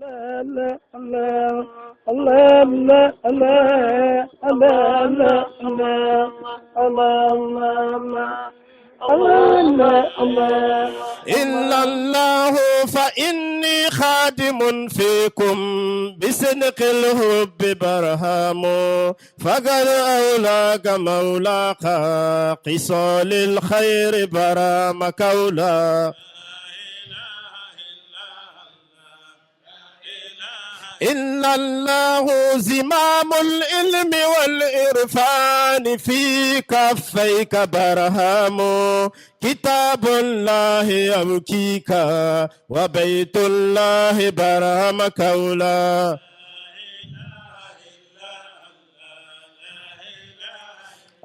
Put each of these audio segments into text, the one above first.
الله الله الله الله الله الله الله الله الله الله إلا الله فإني خادم فيكم بسنق الحب برهام فقد أولاك مولاك قصال الخير برام كولا إلا الله زمام العلم والإرفان في كفيك برهام كتاب الله يبكيك وبيت الله برهام كولا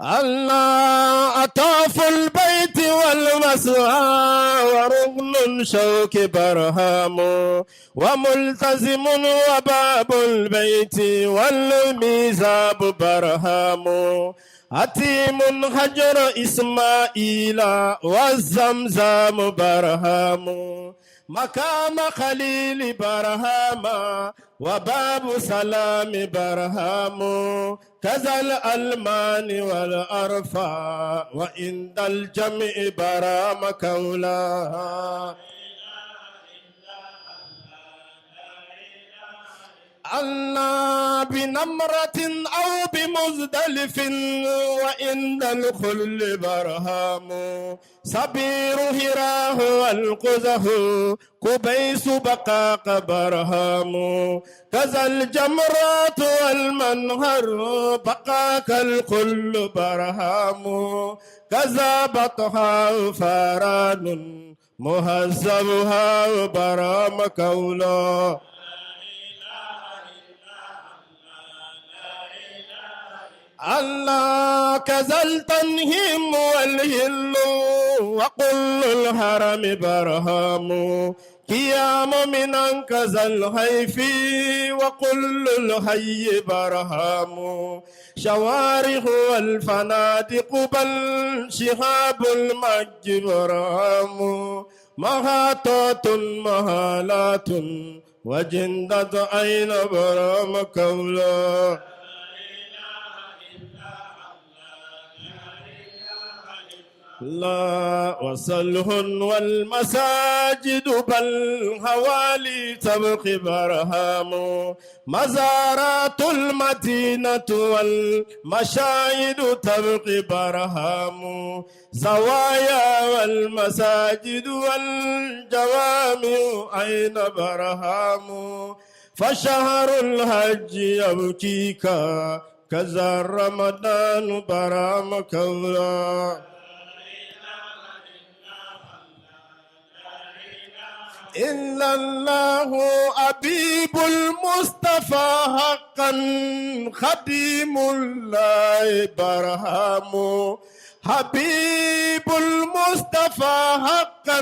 الله أطاف البيت والمسعى وركن شوك برهام وملتزم وباب البيت والميزاب برهام أتيم حجر إسماعيل والزمزم برهام مقام خليل برهام وباب سلام برهام كذا الألمان والأرفا وعند الجمع برام كولا الله بنمرة أو بمزدلف وعند الخل برهام صبير هراه والقزه كبيس بقاق برهام كذا الجمرات والمنهر بقاك الكل برهام كذا بطها فاران مهذبها برام كولا الله كذا التنهيم والهل وقل الهرم برهام قيام من كذا الهيف وقل الهي برهام شوارح والفنادق بل شهاب المجد برهام مهاتات مهالات وجندت أين برام كولا لا وصلهن والمساجد بل هوالي تبقي برهام مزارات المدينة والمشاهد تبقي برهام زوايا والمساجد والجوامع أين برهام فشهر الحج يبكيك كذا رمضان برام كولا إلا الله أبيب المصطفى حقا خديم الله برهام حبيب المصطفى حقا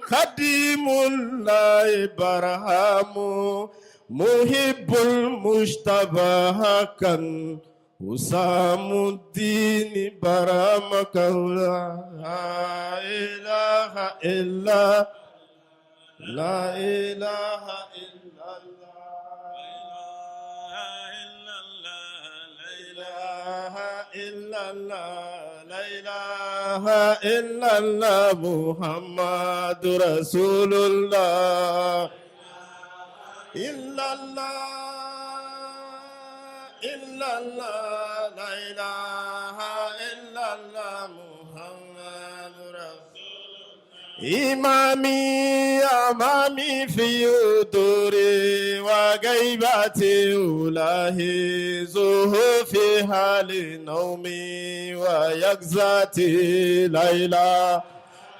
خديم الله برهام محب المجتبى حقا وسام الدين برهام كولا لا إله إلا لا إله إلا الله لا إله إلا الله لا إله إلا الله محمد رسول الله إلا الله إلا الله لا إله إلا الله محمد رسول الله إمامي أمامي في دوري وغيباتي ألاحظه في حال نومي ويقظتي لا إله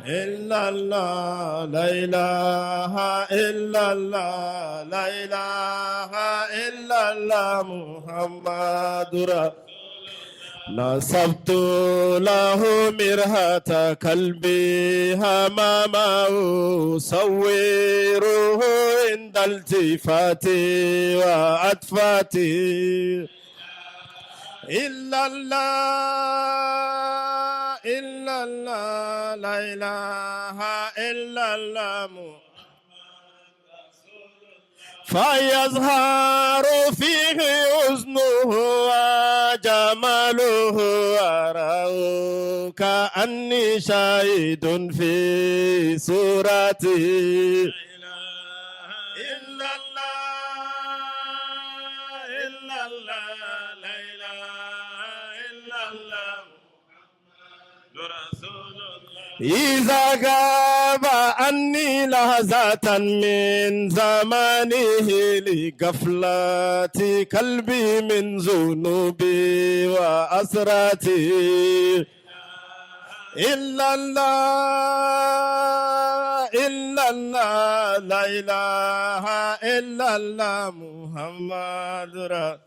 إلا الله لا إله إلا الله لا إله إلا الله محمد رسول نصبت له مرهة قلبي هماما أصوره عند التفاتي وعطفاتي إلا الله إلا الله لا إله إلا الله فيظهر فيه حزنه وجماله أراه كأني شاهد في صورته لا إله إلا الله إلا الله لا إله إلا الله رسول الله إذا غاب عني لحظة من زمانه لغفلة قلبي من ذنوبي وأسرتي إلا الله إلا الله لا إله إلا الله محمد رسول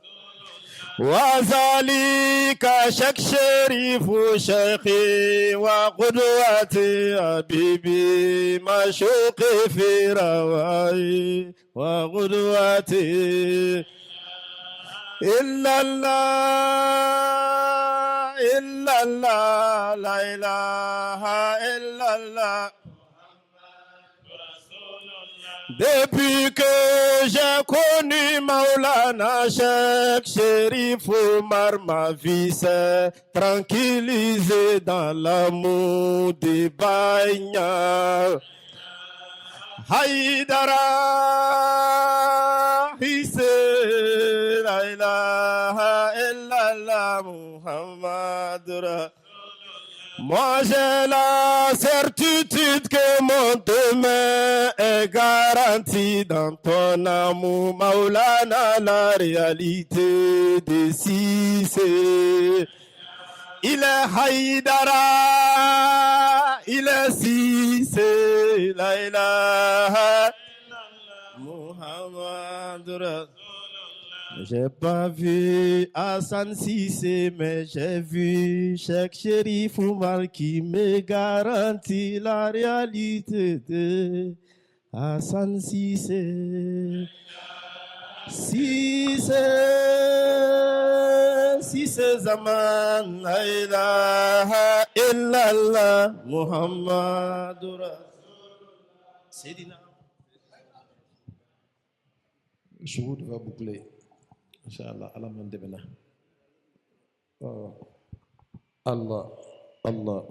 وذلك شك شريف شيخي وقدوتي حبيبي مشوقي في رواي وقدوتي إلا الله إلا الله لا إله إلا الله. Depuis que j'ai connu Maulana Cheikh Chérif Oumar, ma vie s'est tranquillisée dans l'amour des Baïna. Haïdara, Hissé, la ilaha illallah, Muhammad Rasulullah. Moi j'ai la certitude que mon demain est garanti dans ton amour, Maulana, la réalité de Cissé. Il est Haïdara, il est Cissé, la ilaha Muhammad Rasulullah. J'ai pas vu Hassan Cissé, mais j'ai vu Cheikh Chérif Oumar qui me garantit la réalité de Hassan Cissé. Cissé Zaman, la ilaha illallah, Muhammadur Rasulullah. Sédina. Chououd va boucler. Inch'Allah, Allah mandebena. Allah, Allah.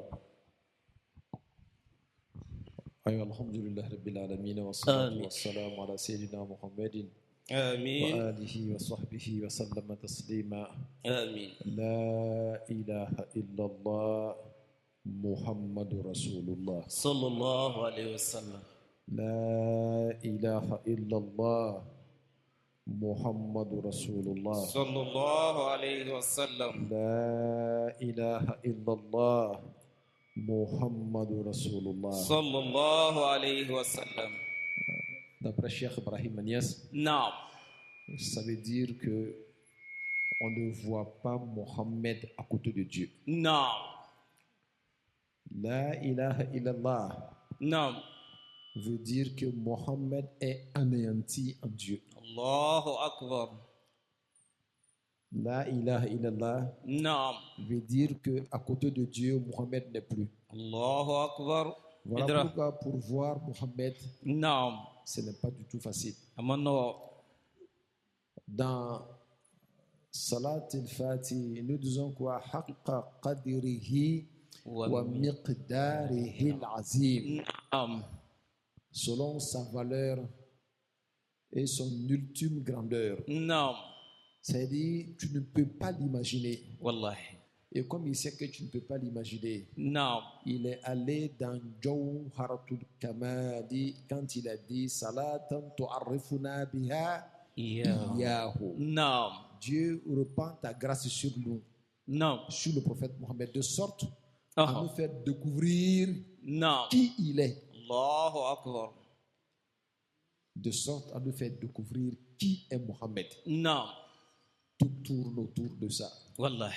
أيها الحمد لله رب العالمين والصلاة والسلام على سيدنا محمد آمين وآله وصحبه وسلم تسليما آمين. لا إله إلا الله محمد رسول الله صلى الله عليه وسلم. لا إله إلا الله محمد رسول الله صلى الله عليه وسلم. لا إله إلا الله محمد رسول الله صلى الله عليه وسلم. D'après Cheikh Ibrahim Agnès, نعم. ça veut dire que on ne voit pas Mohammed à côté de Dieu. نعم. La ilaha illallah نعم. veut dire que Mohammed est anéanti en Dieu. الله أكبر. La ilaha illallah نعم. veut dire que à côté de Dieu, Mohammed n'est plus. الله أكبر. Voilà pourquoi pour voir Mohammed, نعم. ce n'est pas du tout facile. أمانو. Dans Salat al-Fatih, nous disons quoi? Haqqa qadrihi wa miqdarihi al-azim. نعم. Selon sa valeur et son ultime grandeur. نعم. C'est-à-dire, tu ne peux pas l'imaginer. والله. Et comme il sait que tu ne peux pas l'imaginer, نعم. il est allé dans Jawharatul Kamali quand il a dit Salatan tu'arrifuna biha iyahu. نعم. Dieu répand ta grâce sur nous, نعم. sur le prophète Mohammed, de sorte Ah. à nous faire découvrir نعم. qui il est. الله أكبر. De sorte à nous faire découvrir qui est Mohammed. نعم. Tout tourne autour de ça. والله.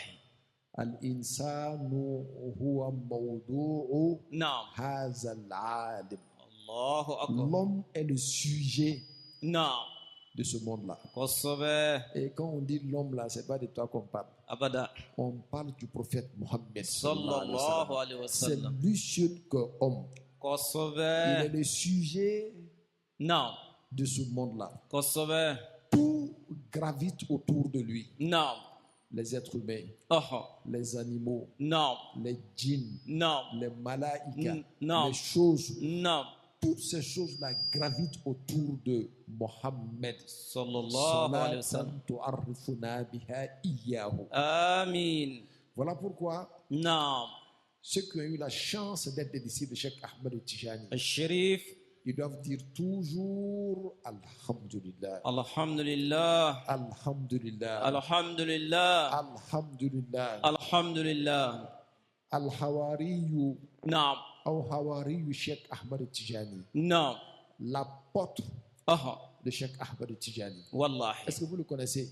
Al-insanu huwa mawdu'u نعم. hadha al-alim. الله أكبر. L'homme est le sujet نعم. de ce monde-là. والصبح Et quand on dit l'homme là, c'est pas de toi qu'on parle. أبدا. On parle du prophète Mohammed. صلى الله عليه C'est وسلم. lui seul que homme. Il est والصبح. le sujet نعم. de ce monde-là. Kossobe. Tout gravite autour de lui. Naam. Les êtres humains, Aha. les animaux, Naam. les djinns, Naam. les malaïkas, Non. les choses. Naam. Toutes ces choses-là gravitent autour de Mohammed. Sallallahu alayhi wa sallam. Salatan tu'arrifuna biha iyyahu. Amin. Voilà pourquoi Naam. ceux qui ont eu la chance d'être des disciples de Cheikh Ahmed Tijani, Al-Sharif. ils doivent dire toujours Alhamdulillah, Alhamdulillah. Alhamdulillah, Alhamdulillah. Alhamdulillah. Alhamdulillah. Al-Hawariyu Naam. ou Hawariyu Cheikh Ahmed Tijani, Naam. l'apôtre Aha. de Cheikh Ahmed Tijani. Wallahi. Est-ce que vous le connaissez?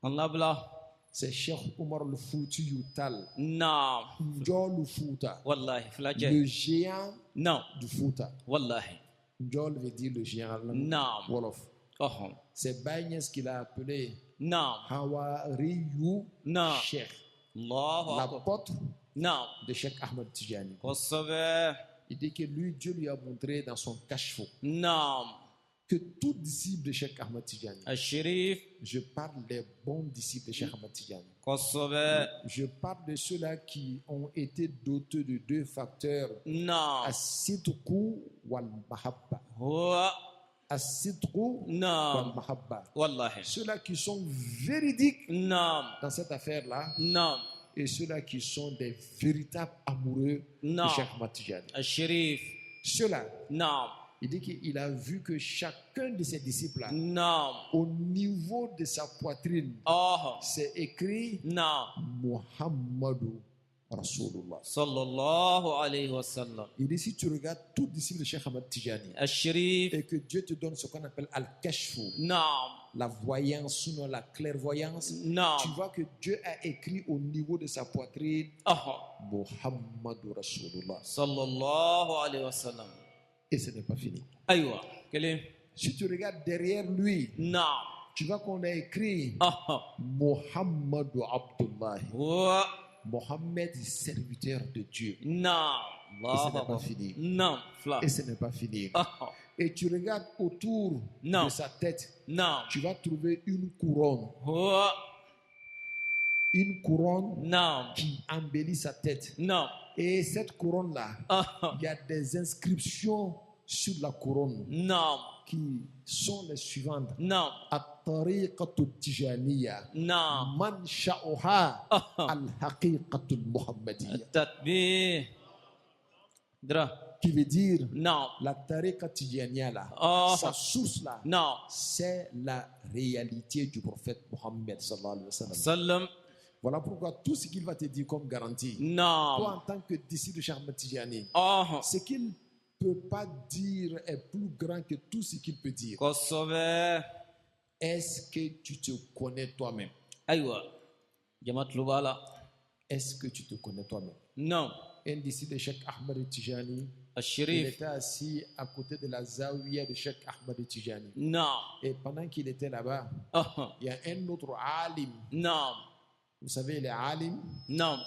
Allah bla. C'est Cheikh Omar le Foutiyou Tal, Naam. Ndjol Fouta, Wallahi. Flajay. le géant Naam. du Fouta. Wallahi. Ndjol veut dire le géant. Naam. Wolof. Aha. C'est Bagnès qu'il a appelé Naam. Hawariyu Naam. Cheikh, Allahu akbar. l'apôtre Naam. de Cheikh Ahmed Tijani. Kossobe. Il dit que lui, Dieu lui a montré dans son cache-fou Naam. que tout disciple de Cheikh Ahmed Tijani, Al-Sharif. je parle des bons disciples de Cheikh Ahmed Tijani, Kossobe. je parle de ceux-là qui ont été dotés de deux facteurs, Naam. as-sidqu wal mahabba. Huwa. As-sidqu wal Naam. mahabba. Wallahi. Ceux-là qui sont véridiques Naam. dans cette affaire-là, Naam. et ceux-là qui sont des véritables amoureux Non. de Cheikh Ahmed Tijani. Al-Sharif. Ceux-là, Naam. il dit qu'il a vu que chacun de ces disciples-là, Naam. au niveau de sa poitrine, Aha. c'est écrit Naam. Muhammadu Rasulullah. Sallallahu alayhi wa sallam. Il dit, si tu regardes tout disciple de Cheikh Ahmed Tijani Al-Sharif. et que Dieu te donne ce qu'on appelle Al-Kashfu, Naam. la voyance, sinon la clairvoyance, Naam. tu vois que Dieu a écrit au niveau de sa poitrine Aha. Muhammadu Rasulullah. Sallallahu alayhi wa sallam. Et ce n'est pas fini. Aywa. Quel Si tu regardes derrière lui, Naam. tu vois qu'on a écrit Aha. Muhammadu Abdullah. Huwa. Mohammed, serviteur de Dieu. Naam. Et ce Allahu n'est pas akbar. fini. Naam. Fla. Et ce n'est pas fini. Aha. Et tu regardes autour Non. de sa tête, Naam. tu vas trouver une couronne. Huwa. Une couronne Naam. qui embellit sa tête. Naam. Et cette couronne-là, Aha. il y a des inscriptions sur la couronne Naam. qui sont les suivantes. Naam. الطريقة التجانية Naam. منشأها Aha. الحقيقة المحمدية, Tatbih. Dra. qui veut dire Naam. la tariqa tijaniya là, Ah. sa source là, Naam. c'est la réalité du prophète Mohammed sallallahu alayhi wa sallam. Sallam. Voilà pourquoi tout ce qu'il va te dire comme garantie, toi Naam. en tant que disciple de Cheikh Ahmed Tijani, Aha. ce qu'il ne peut pas dire est plus grand que tout ce qu'il peut dire. Kossobe. Est-ce que tu te connais toi-même? Aywa. Jamaat Lubala. Est-ce que tu te connais toi-même? Naam. Un disciple de Cheikh Ahmed Tijani, il Al-Sharif. était assis à côté de la zawiya de Cheikh Ahmed Tijani. Naam. Et pendant qu'il était là-bas, Aha. il y a un autre alim. Naam. Vous savez, les alims, Naam.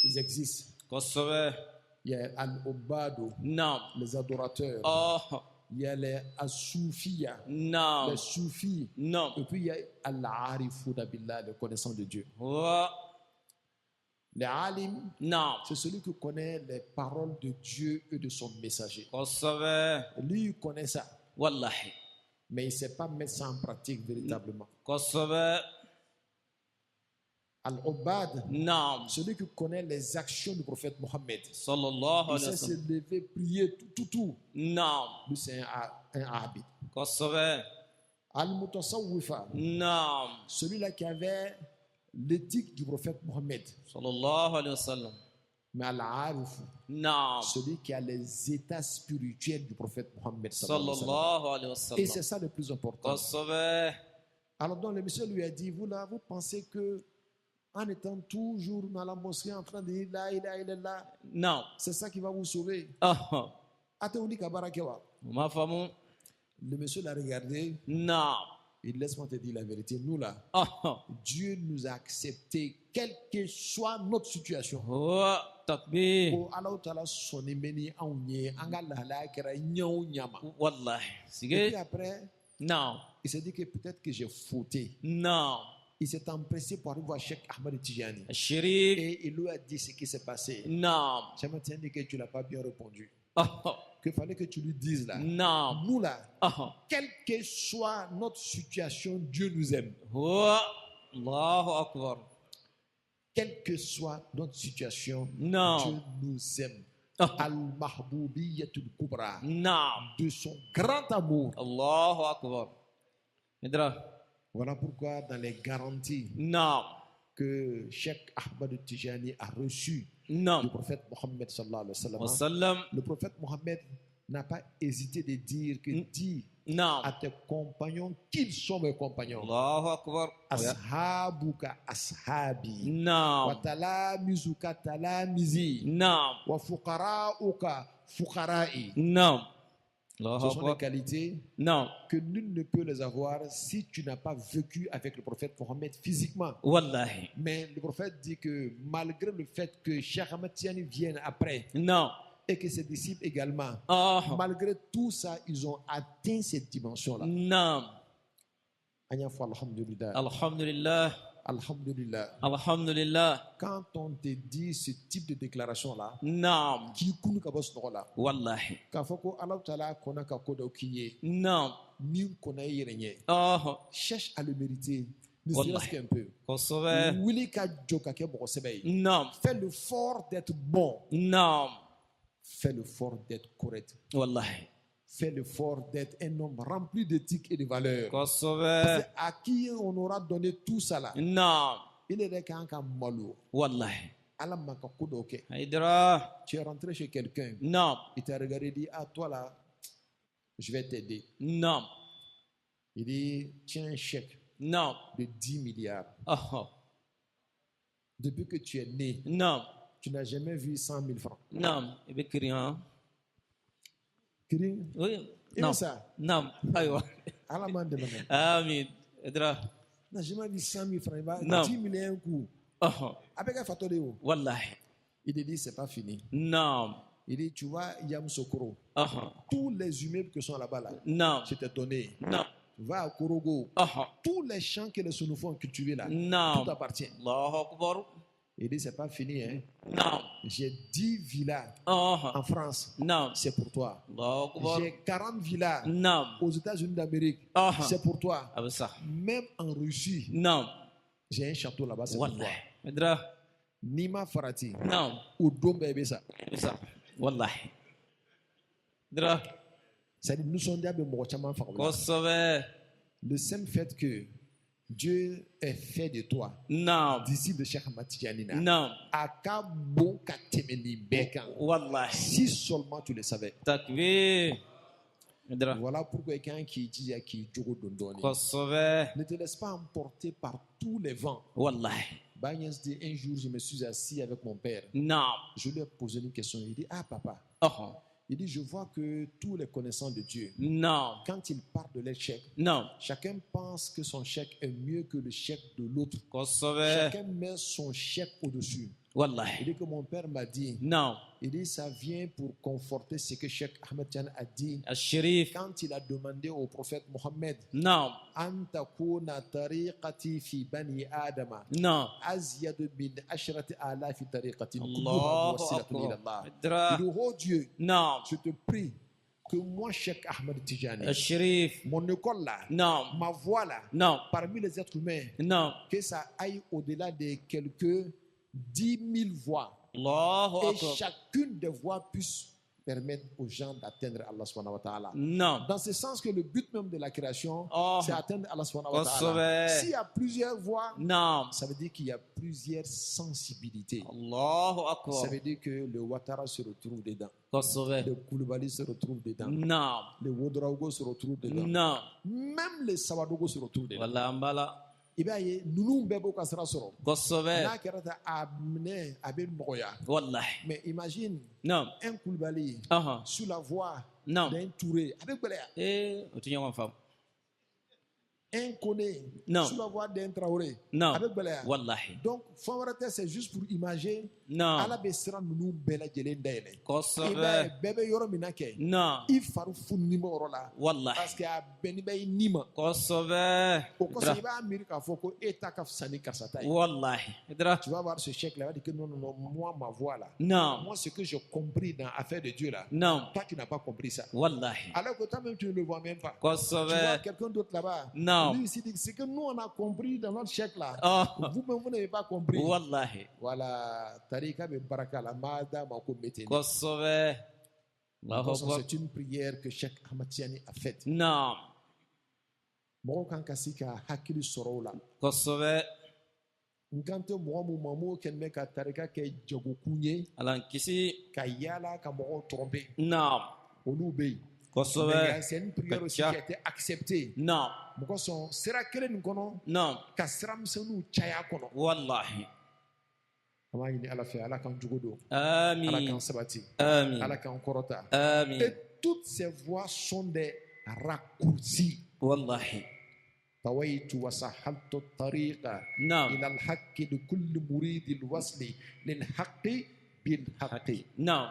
ils existent. Kossobe. Il y a al-Obado, Naam. les adorateurs. Aha. Il y a les as-Soufiya, Naam. les soufis. Naam. Et puis il y a al-Arifuna billah, les connaissants de Dieu. Huwa. Les alims, Naam. c'est celui qui connaît les paroles de Dieu et de son messager. Kossobe. Lui, il connaît ça, Wallahi. mais il ne sait pas mettre ça en pratique véritablement. Kossobe. Al-Obad, Naam. celui qui connaît les actions du prophète Mohammed. Sallallahu Il alayhi wa sait se sallam. lever, prier, tout. Naam. Lui, c'est un abid. Kossobe. Al-Mutasawwifa, Naam. celui-là qui avait l'éthique du prophète Mohammed. Sallallahu alayhi wa sallam. Mais Al-Arif, Naam. celui qui a les états spirituels du prophète Mohammed. Sallallahu alayhi wa sallam. Sallallahu alayhi wa Et sallam. c'est ça le plus important. Kossobe. Alors donc le monsieur lui a dit, vous là, vous pensez que en étant toujours dans la mosquée en train de dire la ilaha illallah, Naam. c'est ça qui va vous sauver. Aha. Ateuni kabarakewa. Mafamu. Le monsieur l'a regardé, Naam. il laisse-moi te dire la vérité. Nous là, Aha. Dieu nous a accepté, quelle que soit notre situation. Huwa. Takbir. Ko Allahu Ta'ala sɔnni bɛ ni anw ye an ka lahalaya kɛra ɲɛ o ɲɛ ma. Wallahi. Et puis Sige. après, Non. Il s'est dit que peut-être que j'ai fauté. Non. Il s'est empressé pour aller voir Cheikh Ahmed Tijani. Sharif. Et il lui a dit ce qui s'est passé. Non. Cheikh Ahmed Tijani dit que tu l'as pas bien répondu. Oh. Qu'il fallait que tu lui dises là. Non. Nous là, Oh. quelle que soit notre situation, Dieu nous aime. هو الله أكبر. Quelle que soit notre situation, Non. Dieu nous aime. Oh. Al-Mahboubiyatul Kubra. نعم. De son grand amour. الله أكبر. ادرا. Voilà pourquoi dans les garanties نعم. que Cheikh Ahmed Tijani a reçues du نعم. prophète Mohammed sallallahu alayhi wa sallam, وسلم. le prophète Mohammed n'a pas hésité de dire que dis à نعم. tes compagnons qu'ils sont mes compagnons. الله أكبر. Ashabuka ashabi. Wa نعم. talamizuka talamizi. نعم. Wa fuqara'uka fuqara'i. نعم. Ce الله sont des أكبر. qualités نعم. que nul ne peut les avoir si tu n'as pas vécu avec le prophète Mohammed physiquement. والله. Mais le prophète dit que malgré le fait que Cheikh Ahmed Tiani vienne après نعم. et que ses disciples également, malgré tout ça, ils ont atteint cette dimension-là. نعم. Anya fois, alhamdulillah. الحمد لله. Alhamdulillah. الحمد لله. Quand on te dit ce type de déclaration-là, نعم. qui kunu ka bɔ sunɔgɔ والله. k'a fɔ ko Alahu Taala kɔnna ka ko dɔ k'i ye, نعم. min kɔnna i yɛrɛ ɲɛ. Cherche à le mériter, ne Wallahi. serait-ce qu'un peu. قصبة. Wuli ka jɔ ka kɛ mɔgɔ sɛbɛ ye. نعم. Fais l'effort d'être bon. نعم. Fais l'effort d'être correct. والله. Fais l'effort d'être un homme rempli d'éthique et de valeurs. قصبة. Parce à qui on aura donné tout ça là, نعم. il est quand même malo. والله. Allah m'a ka ko dɔ kɛ. هيدرا. Tu es rentré chez quelqu'un, نعم. il t'a regardé et dit, ah toi là, je vais t'aider. نعم. Il dit, tiens un chèque نعم. de 10 milliards. Depuis que tu es né, نعم. tu n'as jamais vu 100 000 francs. نعم. بكري ها. Kirin, Oui. il نعم. est ça. نعم. أيوة. Allah m'a demandé. آمين. ادرا. Tu n'as jamais vu 100 000 francs. Il va Non. 10 millions un coup. Avec un facteur de haut. والله. Il te dit, c'est pas fini. نعم. Il dit, tu vois, Yam Sokoro, أها. tous les immeubles qui sont là-bas, là, نعم. je t'ai donné. نعم. Va à Korogo, أها. tous les champs que les Sounofos ont cultivés là, نعم. tout appartient. الله أكبر. Il dit, c'est pas fini, hein. نعم. J'ai 10 villas أها. en France, نعم. c'est pour toi. الله أكبر. J'ai 40 villas نعم. aux États-Unis d'Amérique, أها. c'est pour toi. أبصح. Même en Russie, نعم. j'ai un château là-bas, c'est pour toi. والله. ادرا. Nima Farati, نعم. ou Dombe Ebesa. أبصح. والله. ادرا. C'est-à-dire, nous sommes des Mochaman Faroula. قصبة. Le simple fait que Dieu ait fait de toi نعم. disciple de Cheikh Ahmad Tijani, نعم. aka bon ka tɛmɛ nin bɛɛ kan. والله. Si seulement tu le savais. تكبير. ادرا. Voilà pourquoi il kan k'i jija k'i jogo don dɔɔni. قصبة. Ne te laisse pas emporter par tous les vents. والله. Bagnès dit, un jour, je me suis assis avec mon père. نعم. Je lui ai posé une question. Il dit, ah papa, أها. il dit, je vois que tous les connaissants de Dieu, نعم. quand ils parlent de leur chèque, نعم. chacun pense que son chèque est mieux que le chèque de l'autre. قصبة. Chacun met son chèque au-dessus. والله. Il dit que mon père m'a dit, نعم. il dit, ça vient pour conforter ce que Cheikh Ahmed Tian a dit الشريف. quand il a demandé au prophète Mohammed, نعم. أن تكون طريقتي في بني آدم نعم. أزيد من 10,000 طريقة كلها الله موصلة إلى أكبر. الله. ادرا. Il dit, oh Dieu, نعم. je te prie que moi, Cheikh Ahmed Tijani, الشريف. mon école là, نعم. ma voix là, نعم. parmi les êtres humains, نعم. que ça aille au-delà de quelques 10 000 voix. الله Et أكبر. chacune des voix puisse permettre aux gens d'atteindre Allah subhanahu wa ta'ala. نعم. Dans ce sens que le but même de la création, Oh. c'est atteindre Allah subhanahu wa ta'ala. Kosovo. S'il y a plusieurs voix, نعم. ça veut dire qu'il y a plusieurs sensibilités. الله Ça أكبر. veut dire que le Ouattara se retrouve dedans. قصبة. Le Koulibaly se retrouve dedans. نعم. Le Ouedraogo se retrouve dedans. نعم. Même les Sawadogo se retrouvent dedans. والله أمبلا. I b'a ye ninnu bɛɛ b'o ka sira sɔrɔ. قصبة. N'a kɛra ta a minɛ a bɛ nɔgɔya. والله. Mais imagine نعم. un Koulibaly أها. sous la voix نعم. d'un Touré a bɛ gɛlɛya. إيه وتنيا فهم. un Koné Non. sous la voix d'un Traoré. Non. Avec Belaya. Wallahi. Donc, Fawarate, c'est juste pour imager. Non. Ala be siran ninnu bɛɛ lajɛlen dayɛlɛ. Kosɛbɛ. I b'a ye bɛɛ bɛ yɔrɔ min na kɛ. Non. I fari fununi bɛ yɔrɔ la. Wallahi. Parce que a bɛnni bɛ i ni ma. Kosɛbɛ. O kɔsɔn i b'a miiri k'a fɔ ko e ta ka fisa ni karisa ta ye. Wallahi. Idra. Tu vas voir ce chèque là, il va dire que non, non, non, moi, ma voix là. Non. Moi, ce que j'ai compris dans l'affaire de Dieu là. Non. Toi, tu n'as pas compris ça. Wallahi. Alors que toi-même, tu ne le vois même pas. Tu Kosɛbɛ. vois quelqu'un d'autre là-bas. Non. Lui ici dit ce que nous, on a compris dans notre chèque là. Oh. Vous-même, vous n'avez pas compris. Wallahi. Voilà. Tarika be baraka la mada ma ko meteni. Kosɛbɛ. Allahu Akbar. C'est une prière que Cheikh Ahmad Tidiane a faite. Non. Mɔgɔw kan ka se ka hakili sɔrɔ o la. Kosɛbɛ. N kan tɛ mɔgɔ min ma m'o kɛlen bɛ ka tarika kɛ jagokun ye. Ala n kisi. Ka yaala ka mɔgɔw tromper. Non. Olu bɛ yen. Kosɛbɛ. Mais c'est une prière aussi qui a été acceptée. Non. Mɔgɔ sɔn sira kelen nin kɔnɔ. Non. Ka sira misɛnninw caya kɔnɔ. Wallahi. An b'a ɲini Ala fɛ Ala k'an jogo don. Amin. Ala k'an sabati. Amin. Ala k'an kɔrɔta. Amin. Et toutes ces voies sont des raccourcis. Wallahi. طويت وسهلت الطريق نعم. إلى الحق لكل مريد الوصل للحق بالحق. Non.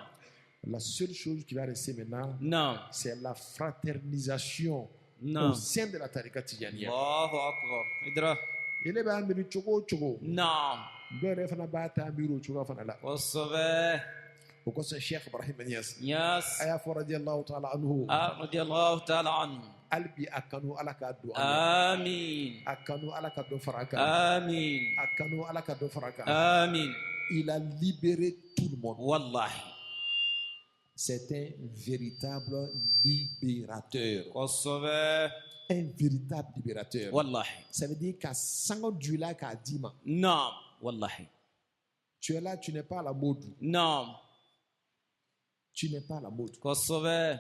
La seule chose qui va rester maintenant, Non. c'est la fraternisation Non. au sein de la Tariqa Tijaniya. Allahu Akbar. Idra. Ele b'a miiri cogo o cogo, Non. dɔ yɛrɛ fana b'a ta miiri o cogo fana la. Kosɛbɛ. O kosɔn Cheikh Ibrahim Niass, Yes. a y'a fɔ radiyallahu ta'ala anhu, Radiyallahu ta'ala anhu. hali bi a kanu Ala k'a don an na. Amin. A kanu Ala ka dɔ fara a kan. Amin. A kanu Ala ka dɔ fara a kan. Amin. Il a libéré tout le monde. Wallahi. C'est un véritable libérateur. Kosɛbɛ. Un véritable libérateur. Wallahi. Ça veut dire qu'à 5 du là qu'à 10 ans. Non. Wallahi. Tu es là, tu n'es pas à la mode. Non. Tu n'es pas à la mode. Kosɛbɛ.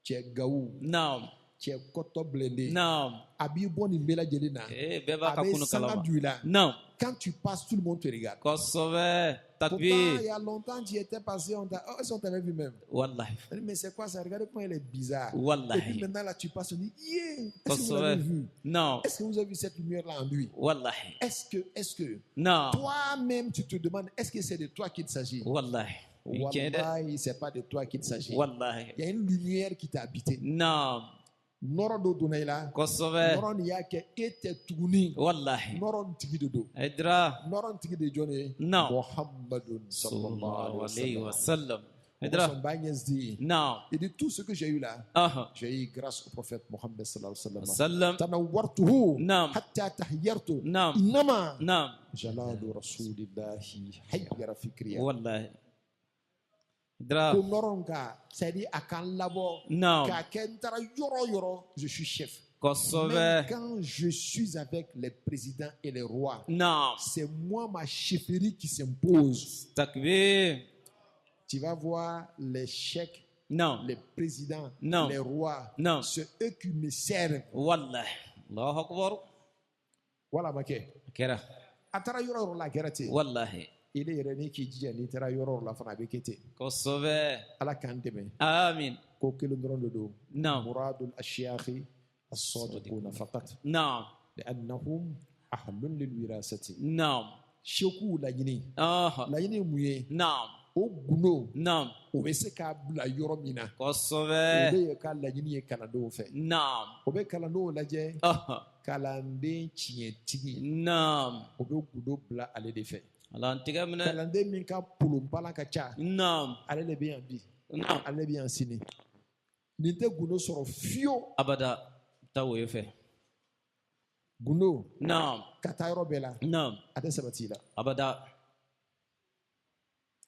Tu es gaou. Non. Tu es koto blindé. Non. Abi boni mela jelena. Bɛɛ b'a ka Avec kunu 5 kalama. du là. Non. Quand tu passes, tout le monde te regarde. Kosɛbɛ. Pourtant, il Takbir. y a longtemps, tu étais passé, on t'a, oh, on t'avait vu même. Wallahi. On dit, mais c'est quoi ça? Regardez comment il est bizarre. Wallahi. Et puis maintenant, là, tu passes, on dit, yeah, est-ce que vous Kosɛbɛ. l'avez vu? Non. Est-ce que vous avez vu cette lumière-là en lui? Wallahi. Est-ce que, Non. toi-même, tu te demandes, est-ce que c'est de toi qu'il s'agit? Wallahi. Tiɲɛ dɛ. Wallahi, c'est pas de toi qu'il s'agit. Wallahi. Il y a une lumière qui t'a habité. Non. Nɔrɔ dɔ donna i la. Kosɛbɛ. Nɔrɔ nin y'a kɛ e tɛ tuguni. Wallahi. Nɔrɔ nin tigi de don. Idra. Nɔrɔ nin tigi de ye jɔn ye? Non. Muhammadun sallallahu Sallallahu alayhi alayhi wa wa sallam. sallam. Idra. Son Bagnès dit, Non. il dit tout ce que j'ai eu là, Aha. j'ai eu grâce au prophète Mohammed sallallahu alayhi wa sallam. Sallam. تنورته نعم. حتى تحيرت نعم. إنما Non. جلال رسول الله حير فكري. Wallahi. Idra. Ko nɔrɔ in kan, c'est-à-dire a kan labɔ. Non. K'a kɛ n taara yɔrɔ o yɔrɔ, je suis chef. Kosɛbɛ. Même quand je suis avec les présidents et les rois, Non. c'est moi ma chefferie qui s'impose. Takbir. Tu vas voir les chefs, Non. les présidents, Non. les rois, Non. c'est eux qui me servent. Wallahi. Allahu Akbar. Voilà ma kɛ. Kɛra. A taara yɔrɔ o yɔrɔ la a kɛra ten. Wallahi. Ele yɛrɛ ni k'i jija n'i taara yɔrɔ o yɔrɔ la fana a bɛ kɛ ten. Kosɛbɛ. Ala k'an dɛmɛ. Amin. Ko kelen dɔrɔn de don. Non. muradul ashiyahi as-sadiquna faqat Non. li'annahum ahlun lil wirasati. Non. Sheku laɲini. Aha. Laɲini ye mun ye? Non. O gundo Non. o bɛ se k'a bila yɔrɔ min na. O Kosɛbɛ. de ye ka laɲini ye kalandenw fɛ. Non. O bɛ kalandenw lajɛ. Aha. Kalanden tiɲɛtigi Non. o bɛ gundo bila ale de fɛ. Ala n tigɛ minɛ. Kalanden min ka polonbalan ka ca Non. ale de bɛ yan bi. Non. Ale bɛ yan sini. Nin tɛ gundo sɔrɔ fiyewu. Abada. Ta wo ye fɛ. Gundo Non. ka taa yɔrɔ bɛɛ la Non. a tɛ sabati i la. Abada.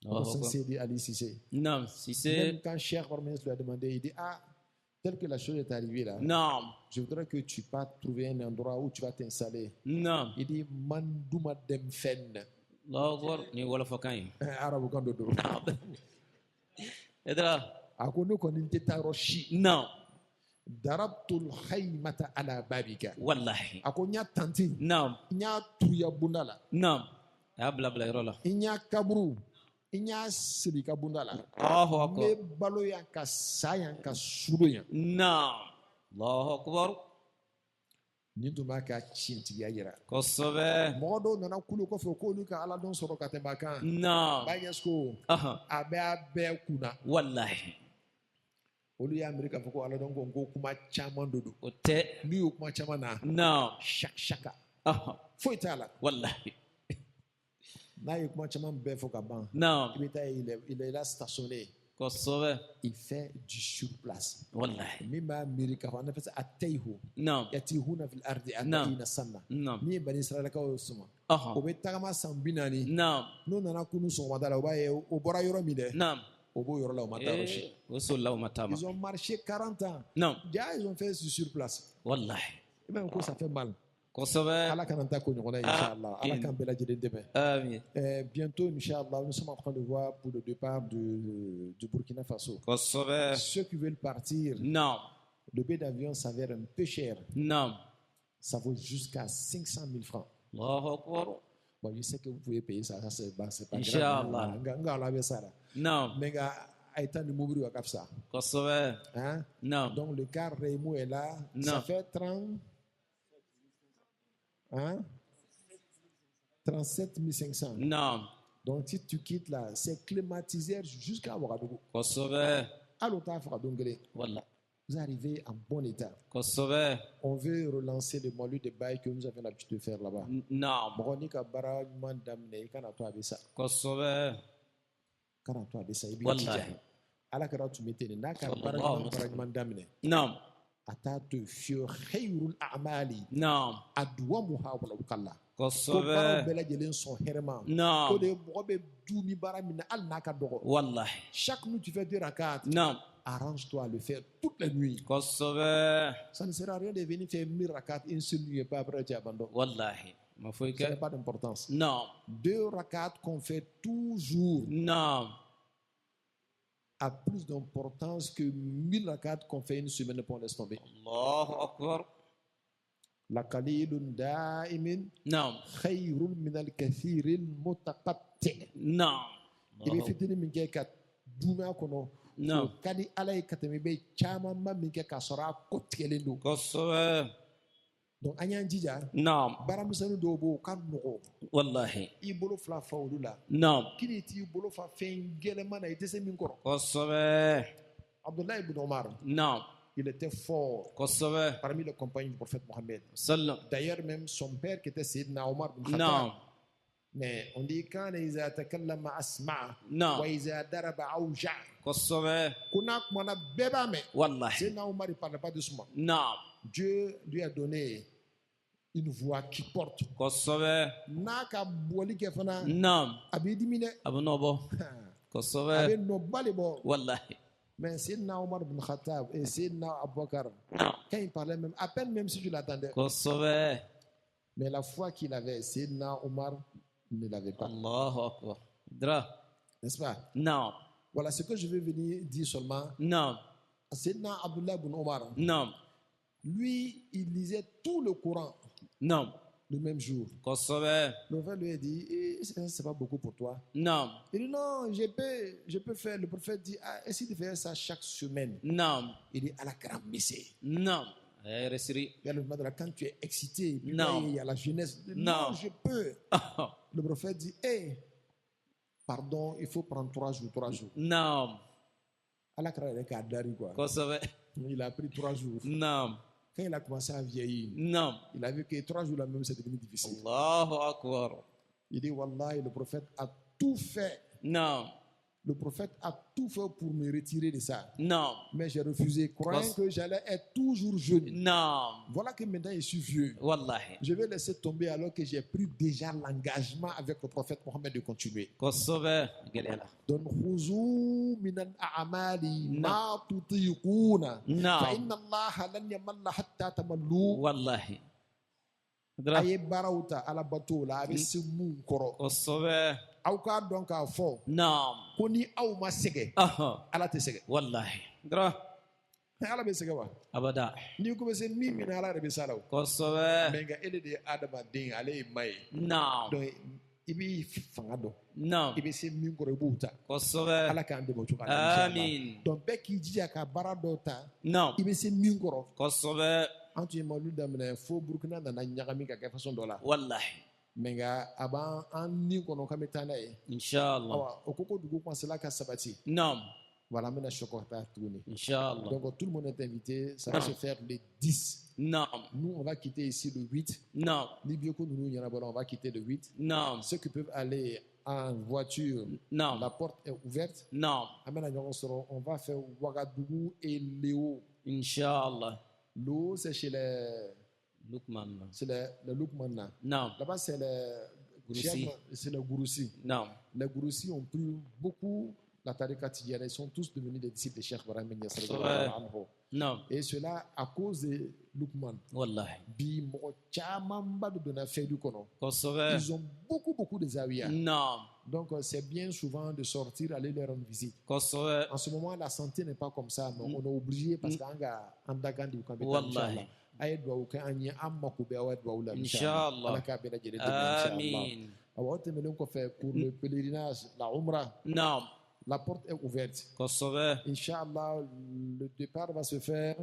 Professeur Seydi Ali Cissé. Non. Si Même c'est. quand Cheikh Barmès lui a demandé, il dit, ah, tel que la chose est arrivée là, Non. je voudrais que tu passes trouver un endroit où tu vas t'installer. Non. Il dit, Mandouma Demfen. Allahu Akbar. Ni wolofa kan ye. Arabe kan do do. Idra. A ko ne kɔni tɛ taa yɔrɔ si. Non. Darabtul haymata ala babika. Wallahi. A ko n y'a tanti. Non. N y'a tuya bunda la. Non. A y'a bila bila yɔrɔ la. N y'a kaburu. N y'a siri i ka bunda la. Allahu N Akbar. bɛ balo yan ka sa yan ka sudo yan. Non. Allahu Akbar. nin tun b'a ka tiɲɛtigiya yira kosɛbɛ mɔgɔ dɔw nana kulu kɔfɛ k'olu ka ala dɔn sɔrɔ ka tɛmɛ a kan naam bayes ko aha a bɛɛ bɛɛ kunna wallahi olu y'a miiri k'a fɔ ko ala dɔn ko kuma caman de don o tɛ n'u y'o kuma caman na naam shaka aha foyi t'a la wallahi n'a ye kuma caman bɛɛ fɔ ka ban naam i bɛ taa il est là stationné kosɛbɛ il fait du sur place wallahi min b'a miiri k'a fɔ an fɛ atayhu naam yatihuna fil ardi Naam. arba'ina sanna naam min ye bani israɛlakaw ye sɔmɔ aha o bɛ tagama san 40 naam n'u nana kunu sɔgɔmada la o b'a ye o bɔra yɔrɔ min dɛ naam o b'o yɔrɔ la o ma taa yɔrɔ si o solila o ma taama ils ont marché 40 ans naam déjà ils ont fait du sur place wallahi i b'a ye ko ça fait mal kosɛbɛ ala kana ta ko ɲɔgɔn na inchallah ala k'an bɛɛ lajɛlen dɛmɛ amin bientôt inchallah nous sommes en train de voir pour le départ du Burkina Faso kosɛbɛ ceux qui veulent partir naam le billet d'avion s'avère un peu cher naam ça vaut jusqu'à 500 000 francs. allahu akbar Bon, je sais que vous pouvez payer ça, c'est pas Inch'Allah. grave. naam Mais Aïta ni Moubri Wakafsa. kosɛbɛ Hein? naam Donc le car Raymond est là. Non. Ça fait 37 500. naam Donc si tu quittes là, c'est climatisé jusqu'à Ouagadougou. kosɛbɛ À l'autre Ouagadougou, wallahi vous arrivez en bon état. kosɛbɛ On veut relancer le mollu de bail que nous avons l'habitude de faire là-bas. naam Mɔgɔ n'i ka baara ɲuman daminɛ i kana to a bɛ sa kosɛbɛ kana to a bɛ sa i b'i wallahi jija ala kɛra tun bɛ ten de n'a ka Sallallahu baara ɲuman daminɛ naam a t'a to fiyewu khayrul a'mali naam adwamuha walaw qalla ko kosɛbɛ baaraw bɛɛ lajɛlen sɔn hɛrɛma o naam de ye mɔgɔ bɛ du ni baara min na hali n'a ka dɔgɔ wallahi chaque nuit tu fais 2 rakats naam arrange-toi à le faire toutes les nuits kosɛbɛ ça ne sert à rien de venir faire 1000 rakats une seule nuit et pas après tu abandonnes wallahi ma foyi ça n'a kɛ pas d'importance naam 2 rakats qu'on fait toujours naam a plus d'importance que 1000 rakats qu'on fait une semaine pour laisser tomber. allahu akbar La qalilun da'imin naam khayrun min al-kathiril mutaqatti. naam I bɛ fitinin min kɛ ka dunuya kɔnɔ naam o ka di ala ye ka tɛmɛ i bɛ caman ba min kɛ k'a sɔrɔ a ko tigɛlen don. kosɛbɛ Donc an y'an jija naam baaramisɛnnin dɔw b'o ka nɔgɔ wallahi i bolo fila fa olu la naam kini t'i bolo fa fɛn gɛlɛman na i tɛ se min kɔrɔ. kosɛbɛ Abdoulaye ibn Omar naam il était fort kosɛbɛ parmi les compagnons du prophète Mohammed. sallam D'ailleurs même son père qui était Sayyidina Omar bin Khattab. naam Mais on dit quand إذا تكلم أسمع نعم. وإذا ضرب أوجع. kosɛbɛ Kuna kumana bɛɛ b'a mɛn. wallahi Sayyidina Omar ne parlait pas doucement. naam Dieu lui a donné une voix qui porte. kosɛbɛ N'a ka bɔli kɛ fana naam a b'i dimi dɛ. a bɛ nɔ bɔ A kosɛbɛ bɛ nɔba de bɔ. wallahi Mais Sayyidina Omar bin Khattab et Sayyidina Abubakar, naam quand il parlait même, à peine même si tu l'attendais. kosɛbɛ Mais la foi qu'il avait, Sayyidina Omar ne l'avait pas. allahu akbar dra N'est-ce pas? naam Voilà ce que je vais venir dire seulement. naam Sayyidina Abdullah bin Omar, naam lui, il lisait tout le Coran naam le même jour. kosɛbɛ Le prophète lui a dit, c'est pas beaucoup pour toi. naam Il dit, non, je peux faire. Le prophète dit, essaye de faire ça chaque semaine. naam Il dit, à la grande messe. naam a y'a yɛrɛ siri Il y a le moment de la quand tu es excité, puis Non. il y a la jeunesse. Il dit, Non. non, je peux. Le prophète dit, pardon, il faut prendre 3 jours, 3 jours. naam À la grande quoi. kosɛbɛ Il a pris 3 jours. naam Quand il a commencé à vieillir, naam il a vu que 3 jours là même, c'est devenu difficile. allahu akbar Il dit, Wallah, le prophète a tout fait. naam Le prophète a tout fait pour me retirer de ça. naam Mais j'ai refusé, croyant que j'allais être toujours jeune. naam Voilà que maintenant je suis vieux. wallahi Je vais laisser tomber alors que j'ai pris déjà l'engagement avec le prophète Mohammed de continuer. kosɛbɛ gɛlɛya la Donc, khuzou minan a'mali ma tutiquna Non. fa inna Allah lan yamalla hatta tamallu. wallahi dra Aye barawta ala bato la abe se mun kɔrɔ. kosɛbɛ Aw k'a dɔn k'a fɔ naam ko ni aw ma sɛgɛn ala tɛ sɛgɛn. wallahi dra Ala bɛ sɛgɛn wa? abada N'i ko bɛ se min min na ala yɛrɛ bɛ s'a la o. kosɛbɛ Mais nka ele de ye adamaden ale ye maa ye. naam Donc i b'i fanga dɔn. naam I bɛ se min kɔrɔ i b'o ta. kosɛbɛ Ala k'an dɛmɛ o cogo la. amin Donc bɛɛ k'i jija ka baara dɔ ta. naam I bɛ se min kɔrɔ kosɛbɛ an tun ye mawuludi daminɛ fo burukina nana ɲagami ka kɛ façon dɔ la wallahi mais nka a b'an an ni kɔnɔ k'an bɛ taa n'a ye inshallah awa o ko ko dugu kɔmasela ka sabati naam voilà an bɛna sɔkɔta tuguni inshallah donc tout le monde est invité ça va se faire le 10 naam nous on va quitter ici le 8 naam ni bio ko ninnu ɲɛnabɔla on va quitter le 8 naam ceux qui peuvent aller en voiture naam la porte est ouverte naam an bɛna ɲɔgɔn sɔrɔ on va faire Ouagadougou et Léo. inshallah Léo c'est chez les lukman c'est les Lukmana. naam Là-bas, c'est Gourossi. c'est les Gourossi. naam Les Gourossi ont pris beaucoup la tariqa tijana. Ils sont tous devenus des disciples de Cheikh Ibrahim Niass. naam Et cela à cause de Lukman. wallahi Bi mɔgɔ caman ba de donna fɛdu kɔnɔ. kosɛbɛ Ils ont beaucoup de zawiya. naam Donc c'est bien souvent de sortir, aller leur rendre visite. kosɛbɛ En ce moment, la santé n'est pas comme ça, mais on est obligé parce qu'en ga en dagandi ou quand wallahi aye duwawu kɛ an ye an mako bɛ aw duwawu la Inch'Allah. ala k'a bɛɛ lajɛlen dɛmɛ inchallah amin awɔ o tɛmɛnen kɔfɛ pour le pèlerinage la umra naam la porte est ouverte kosɛbɛ inchallah le départ va se faire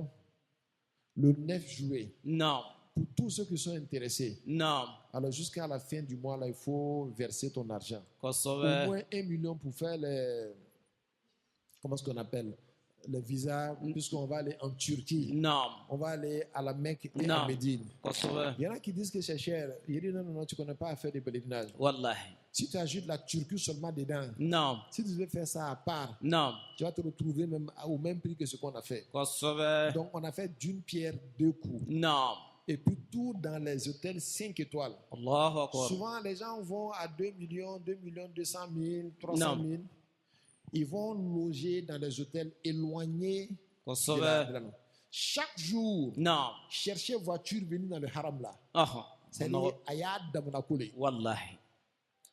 le 9 juillet naam pour tous ceux qui sont intéressés. naam Alors jusqu'à la fin du mois là il faut verser ton argent au kosɛbɛ moins 1 million pour faire les comment est-ce qu'on appelle les visas puisqu'on va aller en Turquie. naam On va aller à la Mecque et Non. à Médine. kosɛbɛ Il y en a qui disent que c'est cher. Il dit non, tu ne connais pas à faire des pèlerinages. wallahi Si tu ajoutes la Turquie seulement dedans, naam si tu veux faire ça à part, naam tu vas te retrouver même au même prix que ce qu'on a fait. kosɛbɛ Donc on a fait d'une pierre deux coups. naam Et puis tout dans les hôtels 5 étoiles. allahu akbar Souvent les gens vont à 2 millions, 200 000, 300 000. Ils vont loger dans des hôtels éloignés de kosɛbɛ la- Chaque jour, naam chercher voiture venir dans le haram là. aha C'est-à-dire, a y'a damana ko le. wallahi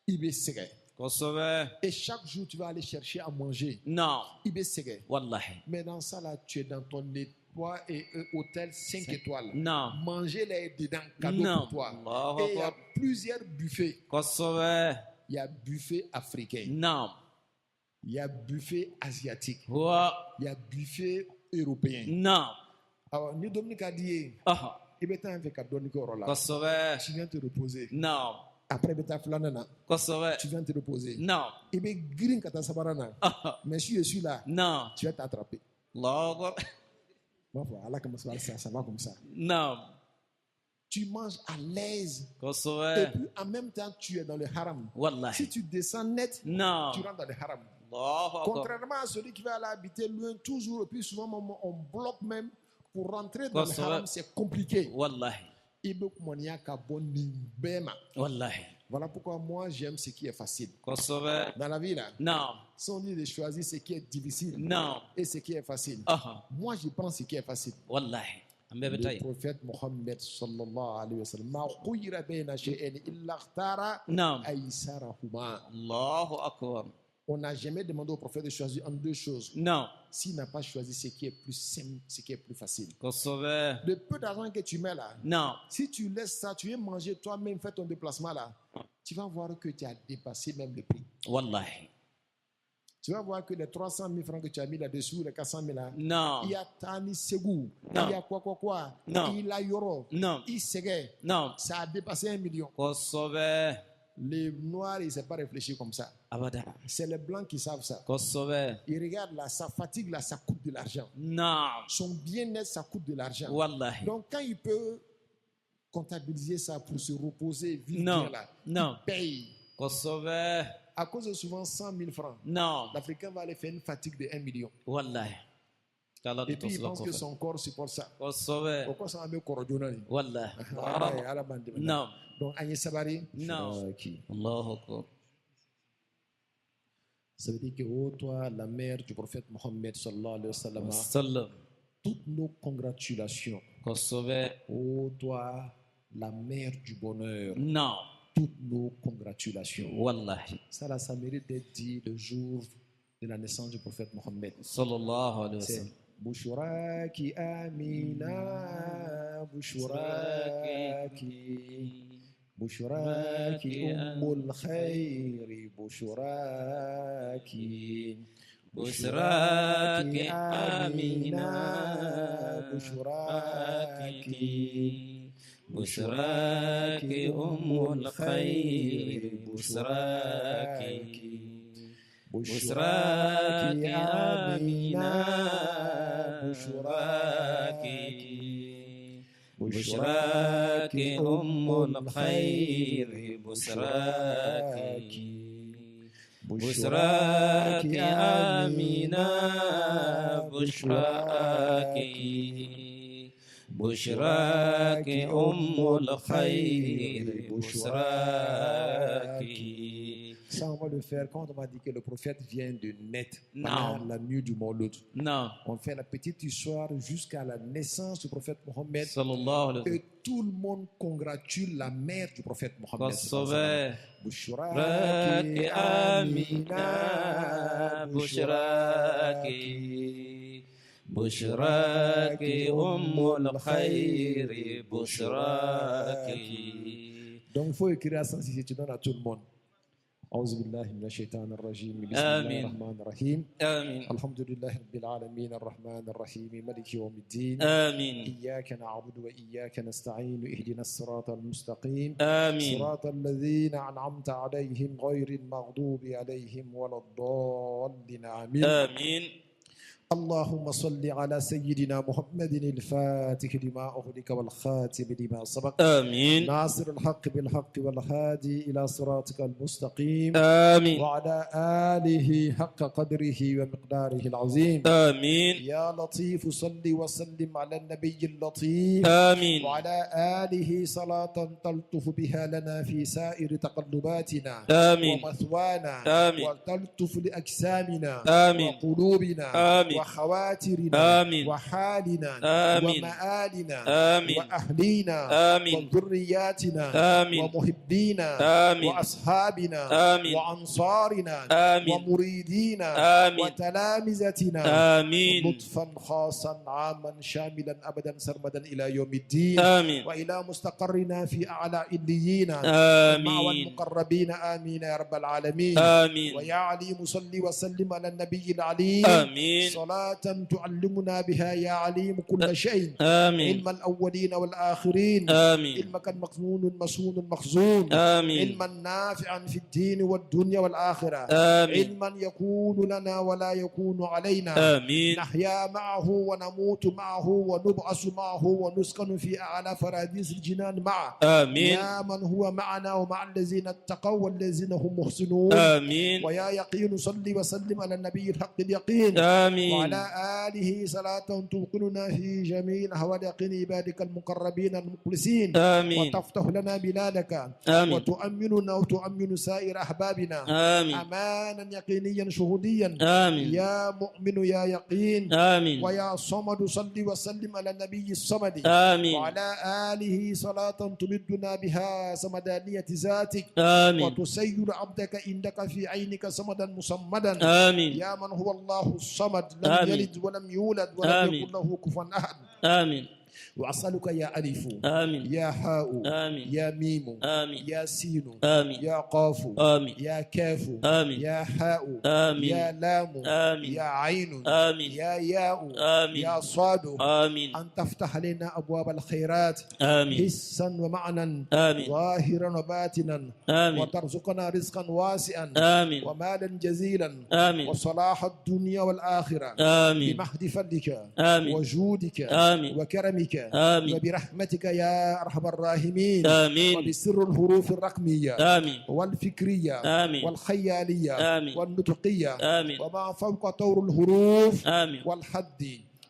Il bɛ sɛgɛn. kosɛbɛ Et chaque jour, tu vas aller chercher à manger. naam Il bɛ sɛgɛn. wallahi Mais dans ça, là, tu es dans ton étoile et hôtel 5 étoiles. naam Manger là est dedans, cadeau Non. pour toi. Allahu Et il y a Akbar. plusieurs buffets. kosɛbɛ Il y a buffet africain. naam Il y a buffet asiatique. wa Il y a buffet européen. naam Alors, ni Dominique a dit, aha il bɛ taa un fait ka dɔɔni kɛ o yɔrɔ la. kosɛbɛ Tu viens te reposer. naam Après, il bɛ taa filanan na. kosɛbɛ Tu viens te reposer. naam Il bɛ girin ka taa sabanan na. aha Mais si je suis là, naam tu vas t'attraper. allahu akbar Bon, voilà, Allah commence par ça, ça va comme ça. naam Tu manges à l'aise et kosɛbɛ puis en même temps tu es dans le haram. Si wallahi tu descends net, naam tu rentres dans le haram. allahu akbar Contrairement à celui qui va aller habiter loin toujours, et puis souvent on bloque même pour rentrer dans le Kosɛbɛ. haram, c'est compliqué. wallahi Ibe kumania ka bon ni bema. wallahi Voilà pourquoi moi j'aime ce qui est facile. kosɛbɛ Dans la vie là, naam si on dit de choisir ce qui est difficile naam et ce qui est facile, aha moi je prends ce qui est facile. wallahi an bɛɛ bɛ taa Le yen prophète Mohammed sallallahu alayhi wa sallam ma khuyira bayna shay'in illa ikhtara naam aysarahuma. allahu akbar On n'a jamais demandé au prophète de choisir entre deux choses. naam S'il n'a pas choisi ce qui est plus simple, ce qui est plus facile. kosɛbɛ Le peu d'argent que tu mets là, naam si tu laisses ça, tu viens manger toi-même, fais ton déplacement là, tu vas voir que tu as dépassé même le prix. wallahi Tu vas voir que les 300 000 francs que tu as mis là-dessus, les 400 000 là, naam il y a Tani Segou, Non. il y a quoi, Non. il y a Yoro, naam il Ségué, naam ça a dépassé 1 million. kosɛbɛ Les noirs, ils ne savent pas réfléchir comme ça. abada C'est les blancs qui savent ça. kosɛbɛ Ils regardent là, sa fatigue là, ça coûte de l'argent. naam Son bien-être, ça coûte de l'argent. wallahi Donc quand il peut comptabiliser ça pour se reposer, vivre Non. bien là, Non. il paye. kosɛbɛ À cause de souvent 100 000 francs, naam l'Africain va aller faire une fatigue de 1 million. wallahi k'ala Et de puis il tɔsila pense que kɔfɛ son corps supporte ça. kosɛbɛ Pourquoi ça va me corrodonner? wallahi Ala b'an dɛmɛ. naam Donc Agnès Sabari, naam qui allahu akbar ça veut dire que oh, toi, la mère du prophète Mohammed sallallahu alayhi wa sallam, sallam toutes nos congratulations. kosɛbɛ Oh, toi, la mère du bonheur, naam toutes nos congratulations. wallahi Ça, là, ça mérite d'être dit le jour de la naissance du prophète Mohammed. sallallahu alayhi wa C'est sallam Bouchouraki Amina, Bouchouraki, Bouchouraki Ummul Khairi, Bouchouraki, بشراك آمينة بشراك بشراك أم الخير بشراك بشراك آمينة بشراك بشراك أم الخير بشراك بشراك آمينة بشراك بشراك أم الخير بشراك. Ça, on va le faire quand on m'a dit que le prophète vient de naître Non. pendant la nuit du Mawlud. Non. On fait la petite histoire jusqu'à la naissance du prophète Mohammed. Sallallahu alayhi wa Et tout le monde congratule la mère du prophète Mohammed. sallam. Bushraki Amina, Bushraki Bushraki Ummul Khair Bushraki. Donc il faut écrire ça si tu donnes à tout le monde. أعوذ بالله من الشيطان الرجيم بسم الله الرحمن الرحيم آمين الحمد لله رب العالمين الرحمن الرحيم مالك يوم الدين آمين إياك نعبد وإياك نستعين اهدنا الصراط المستقيم آمين صراط الذين أنعمت عليهم غير المغضوب عليهم ولا الضالين آمين آمين. اللهم صل على سيدنا محمد الفاتح لما أغلق والخاتم لما سبق آمين ناصر الحق بالحق والهادي إلى صراطك المستقيم آمين وعلى آله حق قدره ومقداره العظيم آمين يا لطيف صل وسلم على النبي اللطيف آمين وعلى آله صلاة تلطف بها لنا في سائر تقلباتنا آمين ومثوانا آمين وتلطف لأجسامنا آمين وقلوبنا آمين وخواترنا آمين وحالنا آمين ومآلنا آمين وأهلينا آمين وذرياتنا آمين ومحبينا آمين وأصحابنا آمين وأنصارنا آمين ومريدينا آمين وتلامذتنا آمين لطفا خاصا عاما شاملا أبدا سرمدا إلى يوم الدين آمين وإلى مستقرنا في أعلى إليين مع آمين المقربين آمين يا رب العالمين آمين ويا عليم صل وسلم على النبي العليم آمين صلاة تعلمنا بها يا عليم كل شيء آمين علم الأولين والآخرين آمين علمك المكنون المصون المخزون آمين علما نافعا في الدين والدنيا والآخرة آمين علما يكون لنا ولا يكون علينا آمين نحيا معه ونموت معه ونبعث معه ونسكن في أعلى فراديس الجنان معه آمين يا من هو معنا ومع الذين اتقوا والذين هم محسنون آمين ويا يقين صل وسلم على النبي الحق اليقين آمين وعلى آله صلاة توقننا في جميع الأحوال يقين عبادك المقربين المخلصين آمين وتفتح لنا بلادك آمين وتؤمننا وتؤمن سائر أحبابنا آمين أمانا يقينيا شهوديا آمين يا مؤمن يا يقين آمين ويا صمد صل وسلم على النبي الصمد آمين وعلى آله صلاة تمدنا بها سمدانية ذاتك آمين وتسير عبدك عندك في عينك صمدا مصمدا آمين يا من هو الله الصمد لم آمين. يلد ولم يولد ولم آمين. يكن له كفوا أحد آمين وأسألك يا ألف آمين يا حاء آمين يا ميم آمين يا سين آمين يا قاف آمين يا كاف آمين يا حاء آمين يا لام آمين يا عين آمين يا ياء آمين يا صاد آمين أن تفتح لنا أبواب الخيرات آمين حسا ومعنى آمين ظاهرا وباطنا آمين وترزقنا رزقا واسعا آمين ومالا جزيلا آمين وصلاح الدنيا والآخرة آمين بمحض فضلك آمين وجودك آمين وكرمك آمين وبرحمتك يا أرحم الراحمين آمين وبسر الحروف الرقمية آمين والفكرية آمين والخيالية آمين والنطقية آمين وما فوق طور الحروف آمين والحد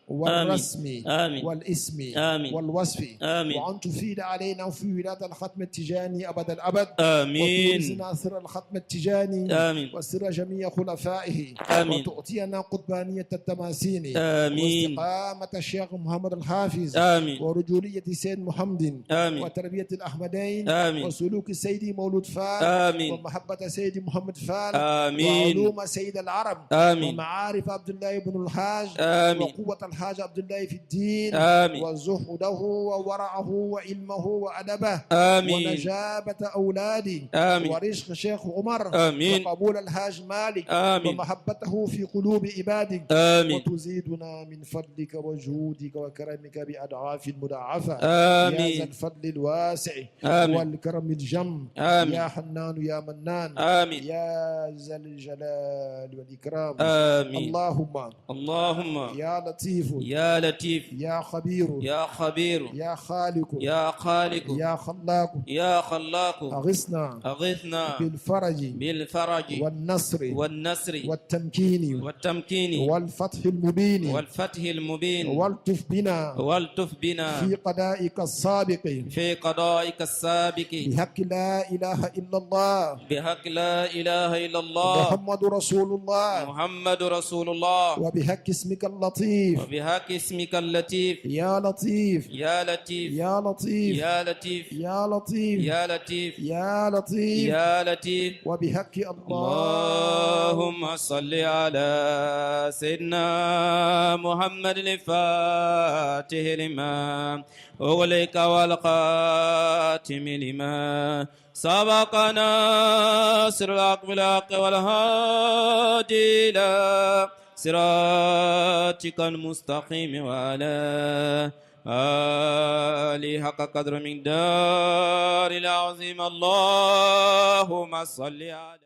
والرسم آمين والاسم آمين والوصف آمين وأن تفيد علينا في ولاية الختم التجاني أبد الأبد آمين وتورثنا سر الختم التجاني آمين وسر جميع خلفائه آمين وتؤتينا قطبانية التماسين آمين واستقامة الشيخ محمد الحافظ آمين ورجولية سيد محمد آمين وتربية الأحمدين آمين وسلوك سيدي مولود فال آمين ومحبة سيدي محمد فال آمين وعلوم سيد العرب آمين ومعارف عبد الله بن الحاج آمين وقوة الحاج عبد الله في الدين آمين. وزهده وورعه وعلمه وأدبه آمين. ونجابة أولادي آمين. ورزق شيخ عمر آمين. وقبول الحاج مالك آمين. ومحبته في قلوب عبادك آمين. وتزيدنا من فضلك وجودك وكرمك بأضعاف مضاعفة آمين. يا ذا الفضل الواسع آمين. والكرم الجم آمين. يا حنان يا منان آمين. يا ذا الجلال والإكرام آمين. اللهم يا لطيف يا لطيف يا خبير يا خبير يا خالق يا خالق يا خلاق يا خلاق أغثنا بالفرج والنصر والتمكين والفتح المبين والتف بنا في قضائك السابق بحق لا إله إلا الله محمد رسول الله وبحق اسمك اللطيف يا لطيف يا لطيف يا لطيف يا لطيف يا لطيف يا لطيف يا لطيف يا لطيف وبحق اللهم صل على سيدنا محمد الفاتح لما أغلق والخاتم لما سبق ناصر الحق بالحق والهادي إلى صراطك المستقيم وعلى آله حق قدر من دار العظيم اللهم صل على